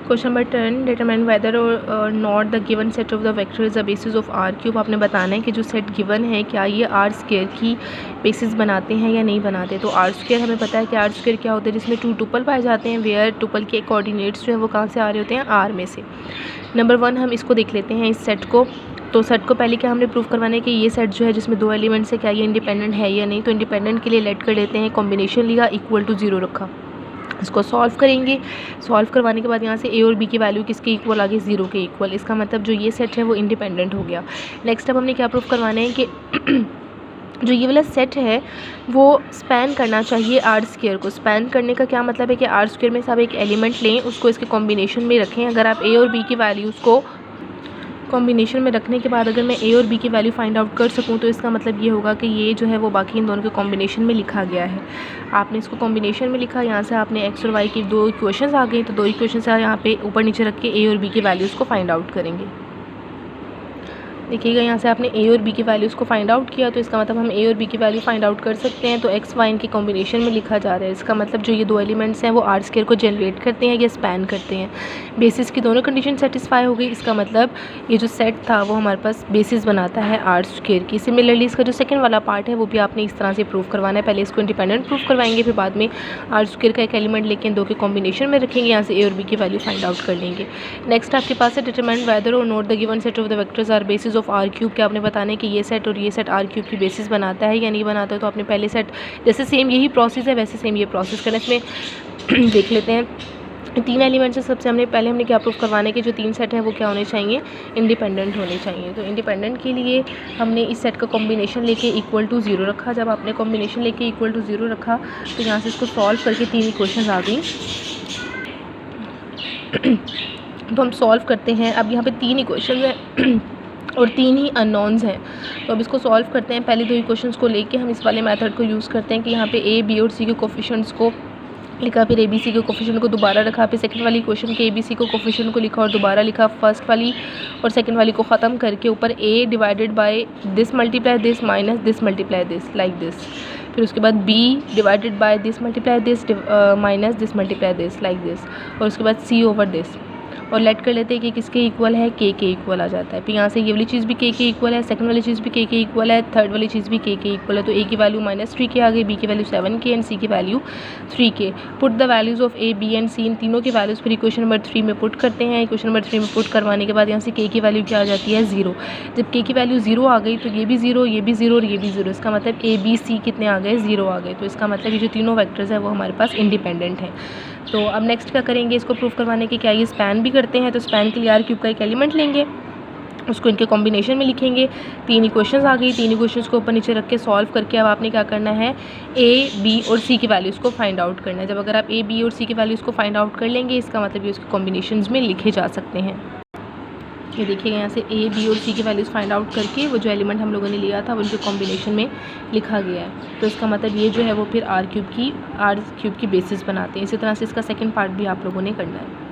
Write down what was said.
Question number 10, determine whether or not the given set of the vector is the basis of R cube. आपने बताना है कि जो set given है क्या ये आर स्क्वायर की बेसिस बनाते हैं या नहीं बनाते। तो आर स्क्वायर हमें पता है कि आर स्क्वायर क्या होता है, जिसमें 2 टुपल पाए जाते हैं, वेयर टुपल के कोऑर्डिनेट्स जो हैं वो कहाँ से आ रहे होते हैं, आर में से। नंबर 1 हम इसको देख लेते हैं, इस सेट को। तो सेट को पहले क्या हमने प्रूव करवाना है कि ये सेट जो है जिसमें 2 एलिमेंट्स है क्या ये इंडिपेंडेंट है या नहीं। तो इंडिपेंडेंट के लिए लेट कर लेते हैं, कॉम्बिनेशन लिया, इक्वल टू 0 रखा। इसको सॉल्व करेंगे। सॉल्व करवाने के बाद यहाँ से ए और बी की वैल्यू किसके इक्वल आ गई, 0 के इक्वल। इसका मतलब जो ये सेट है वो इंडिपेंडेंट हो गया। नेक्स्ट अब हमने क्या प्रूव करवाना है कि जो ये वाला सेट है वो स्पैन करना चाहिए आर स्क्वायर को। स्पैन करने का क्या मतलब है कि आर स्क्वायर में से आप एक एलिमेंट लें, उसको इसके कॉम्बिनेशन में रखें। अगर आप ए और बी की वैल्यूज़ को कॉम्बिनेशन में रखने के बाद अगर मैं ए और बी की वैल्यू फाइंड आउट कर सकूं तो इसका मतलब ये होगा कि ये जो है वो बाकी इन दोनों के कॉम्बिनेशन में लिखा गया है। आपने इसको कॉम्बिनेशन में लिखा, यहाँ से आपने एक्स और वाई की 2 इक्वेशंस आ गई, तो 2 इक्वेशन से यहाँ पे ऊपर नीचे रख के ए और बी की वैल्यूज़ को फाइंड आउट करेंगे। देखिएगा यहाँ से आपने ए और बी की वैल्यूज़ को फाइंड आउट किया, तो इसका मतलब हम ए और बी की वैल्यू फाइंड आउट कर सकते हैं। तो एक्स वाई इनके कॉम्बिनेशन में लिखा जा रहा है। इसका मतलब जो ये 2 एलिमेंट्स हैं वो आर स्क्वायर को जनरेट करते हैं या स्पैन करते हैं। बेसिस की दोनों कंडीशन सेटिस्फाई हो गई। इसका मतलब ये जो सेट था वो हमारे पास बेसिस बनाता है आर स्क्वायर की। सिमिलरली इसका जो सेकंड वाला पार्ट है वो भी आपने इस तरह से प्रूव करवाना है। पहले इसको इंडिपेंडेंट प्रूव करवाएंगे, फिर बाद में आर स्क्वायर का एक एलिमेंट लेके 2 के कॉम्बिनेशन में रखेंगे, यहाँ से ए और बी की वैल्यू फाइंड आउट कर लेंगे। नेक्स्ट आपके पास है determine whether or not the given set of the vectors are basis of R cube. क्या आपने बताना है कि ये सेट और ये सेट आर क्यूब की बेसिस बनाता है या नहीं बनाता है। तो आपने पहले सेट जैसे सेम यही प्रोसेस है वैसे सेम ये प्रोसेस करना। इसमें देख लेते हैं 3 एलिमेंट्स है। सबसे हमने क्या प्रूफ करवाना है कि जो 3 सेट हैं वो क्या होने चाहिए, इंडिपेंडेंट होने चाहिए। तो इंडिपेंडेंट के लिए हमने इस सेट का कॉम्बिनेशन लेके इक्वल टू 0 रखा। जब आपने कॉम्बिनेशन लेके इक्वल टू 0 रखा तो यहाँ से इसको सॉल्व करके 3 इक्वेशंस आ गई। तो हम सॉल्व करते हैं। अब यहाँ पे 3 इक्वेशंस हैं और 3 ही अननोन्स हैं। तो अब इसको सॉल्व करते हैं। पहले 2 इक्वेशंस को लेके हम इस वाले मेथड को यूज़ करते हैं कि यहाँ पे ए बी और सी के कोफिशिएंट्स को लिखा, फिर ए बी सी के कोफिशिएंट को दोबारा रखा, फिर सेकंड वाली इक्वेशन के ए बी सी को कोफिशिएंट को लिखा और दोबारा लिखा। फर्स्ट वाली और सेकंड वाली को ख़त्म करके ऊपर A divided by this multiply this minus this multiply this like this. फिर उसके बाद B divided by this multiply this minus this multiply this like this. और उसके बाद सी ओवर दिस। और लेट कर लेते हैं कि किसके इक्वल है, के इक्वल आ जाता है। फिर यहाँ से ये वाली चीज़ भी के इक्वल है, सेकंड वाली चीज़ भी के इक्वल है, थर्ड वाली चीज़ भी के इक्वल है। तो ए की वैल्यू -3 आ गई, बी की वैल्यू 7 एंड सी की value 3 put the values of A B and C, इन तीनों की वैल्यूज़ फिर इक्वेशन नंबर 3 में पुट करते हैं। इक्वेशन नंबर 3 में पुट करवाने के बाद यहाँ से के की वैल्यू क्या आ जाती है, 0। जब के की वैल्यू 0 आ गई तो ये भी 0, ये भी 0 और ये भी 0। इसका मतलब ए बी सी कितने आ गए, 0 आ गए। तो इसका मतलब ये जो तीनों वेक्टर्स हैं वो हमारे पास इंडिपेंडेंट हैं। तो अब नेक्स्ट क्या करेंगे, इसको प्रूफ करवाने के क्या ये स्पैन भी करते हैं। तो स्पैन के लिए आर क्यूब का एक एलिमेंट लेंगे, उसको इनके कॉम्बिनेशन में लिखेंगे। 3 इक्वेशंस आ गई, 3 इक्वेशंस को ऊपर नीचे रख के सॉल्व करके अब आपने क्या करना है, ए बी और सी की वैल्यूज़ को फाइंड आउट करना है। जब अगर आप ए बी और सी की वैल्यूज़ को फाइंड आउट कर लेंगे इसका मतलब ये उसके कॉम्बिनेशंस में लिखे जा सकते हैं। ये देखिएगा यहाँ से ए बी और सी की वैल्यूज़ फाइंड आउट करके वो जो एलिमेंट हम लोगों ने लिया था वो उनके कॉम्बिनेशन में लिखा गया है। तो इसका मतलब ये जो है वो फिर आर क्यूब की बेसिस बनाते हैं। इसी तरह से इसका सेकंड पार्ट भी आप लोगों ने करना है।